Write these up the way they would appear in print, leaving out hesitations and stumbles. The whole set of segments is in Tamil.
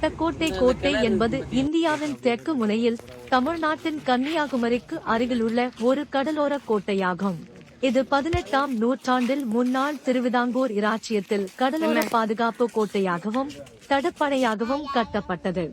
வட்டக்கோட்டை கோட்டை என்பது இந்தியாவின் தெற்கு முனையில் தமிழ்நாட்டின் கன்னியாகுமரிக்கு அருகிலுள்ள ஒரு கடலோர கோட்டையாகும். இது 18ஆம் நூற்றாண்டில் முன்னாள் திருவிதாங்கூர் இராச்சியத்தில் கடலோர பாதுகாப்பு கோட்டையாகவும் தடுப்பணையாகவும் கட்டப்பட்டது.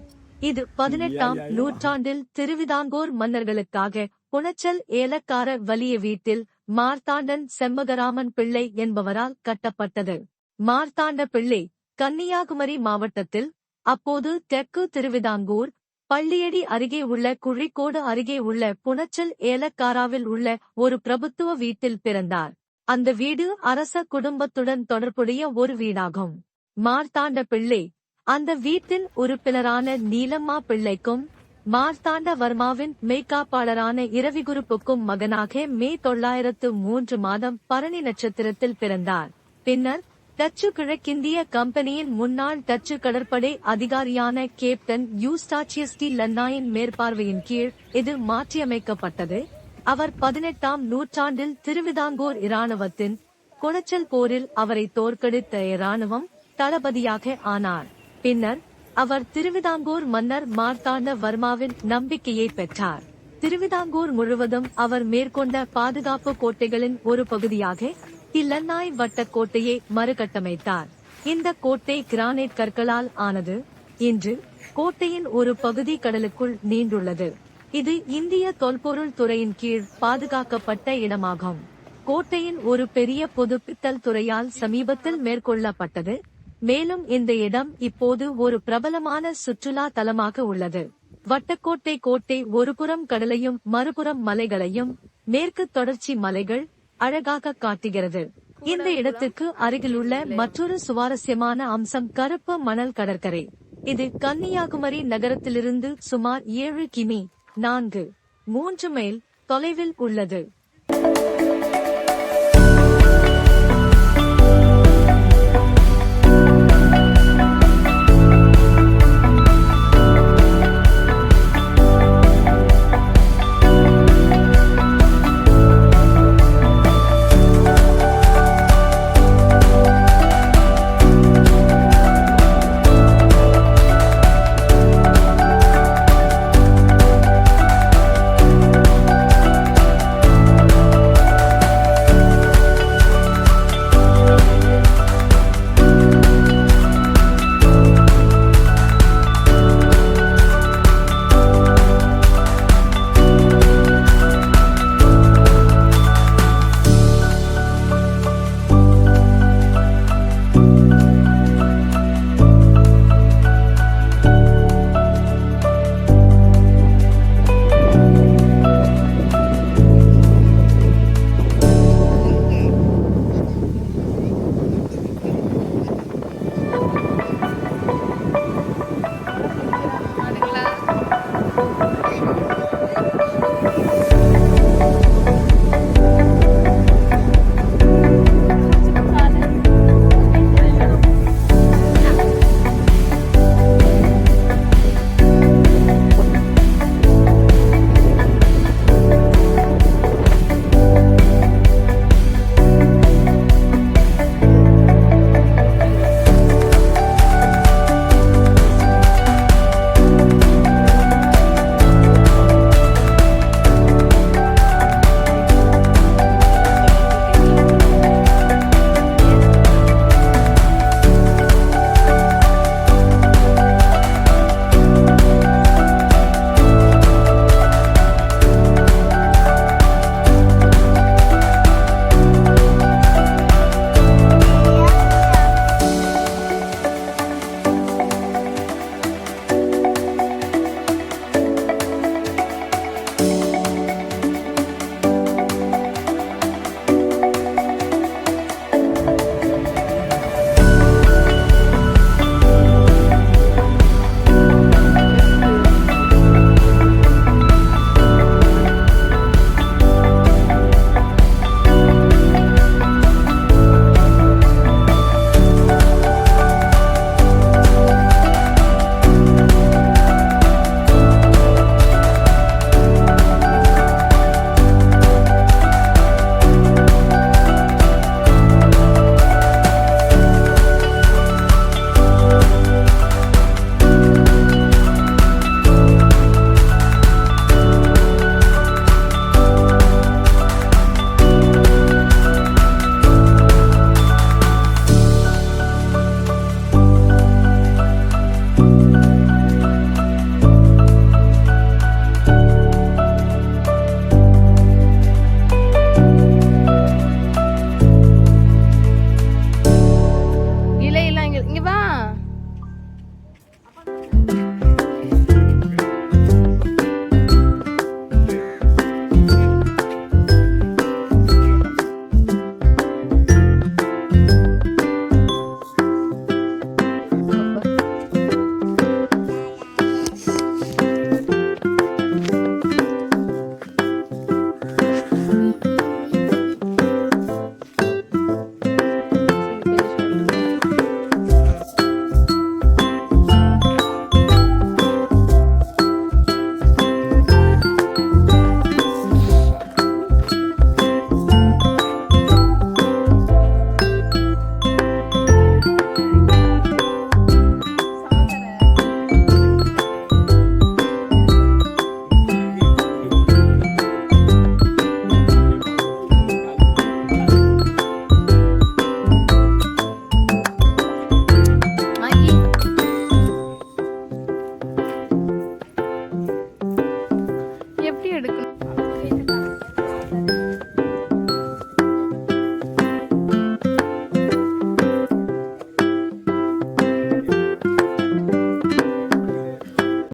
இது 18ஆம் நூற்றாண்டில் திருவிதாங்கூர் மன்னர்களுக்காக புனச்சல் ஏலக்கார வலிய வீட்டில் மார்த்தாண்டன் செண்பகராமன் பிள்ளை என்பவரால் கட்டப்பட்டது. மார்த்தாண்ட பிள்ளை கன்னியாகுமரி மாவட்டத்தில், அப்போது தெற்கு திருவிதாங்கூர், பள்ளியடி அருகே உள்ள குழிக்கோடு அருகே உள்ள புனச்சல் ஏலக்காராவில் உள்ள ஒரு பிரபுத்துவ வீட்டில் பிறந்தார். அந்த வீடு அரச குடும்பத்துடன் தொடர்புடைய ஒரு வீடாகும். மார்த்தாண்ட பிள்ளை அந்த வீட்டின் உறுப்பினரான நீலம்மா பிள்ளைக்கும் மார்த்தாண்ட வர்மாவின் மெய்காப்பாளரான இரவிகுருப்புக்கும் மகனாக மே 903 மாதம் பரணி நட்சத்திரத்தில் பிறந்தார். பின்னர் டச்சு கிழக்கிந்திய கம்பெனியின் முன்னாள் டச்சு கடற்படை அதிகாரியான கேப்டன் யூஸ்டாச்சியஸ் டி லன்னாயின் மேற்பார்வையின் கீழ் இது மாற்றியமைக்கப்பட்டது. அவர் 18ஆம் நூற்றாண்டில் திருவிதாங்கூர் இராணுவத்தின் குணச்சல் போரில் அவரை தோற்கடித்த இராணுவம் தளபதியாக ஆனார். பின்னர் அவர் திருவிதாங்கூர் மன்னர் மார்த்தாண்ட வர்மாவின் நம்பிக்கையை பெற்றார். திருவிதாங்கூர் முழுவதும் அவர் மேற்கொண்ட பாதுகாப்பு கோட்டைகளின் ஒரு பகுதியாக தில்லன்னாய் வட்டக்கோட்டையை மறுகட்டமைத்தார். இந்த கோட்டை கிரானைட் கற்களால் ஆனது. இன்று கோட்டையின் ஒரு பகுதி கடலுக்குள் நீண்டுள்ளது. இது இந்திய தொல்பொருள் துறையின் கீழ் பாதுகாக்கப்பட்ட இடமாகும். கோட்டையின் ஒரு பெரிய புதுப்பித்தல் துறையால் சமீபத்தில் மேற்கொள்ளப்பட்டது. மேலும் இந்த இடம் இப்போது ஒரு பிரபலமான சுற்றுலா தலமாக உள்ளது. வட்டக்கோட்டை கோட்டை ஒருபுறம் கடலையும் மறுபுறம் மலைகளையும், மேற்கு தொடர்ச்சி மலைகள் அழகாக காட்டுகிறது. இந்த இடத்துக்கு அருகிலுள்ள மற்றொரு சுவாரஸ்யமான அம்சம் கருப்பு மணல் கடற்கரை. இது கன்னியாகுமரி நகரத்திலிருந்து சுமார் 7 கிமி 4.3 மைல் தொலைவில் உள்ளது.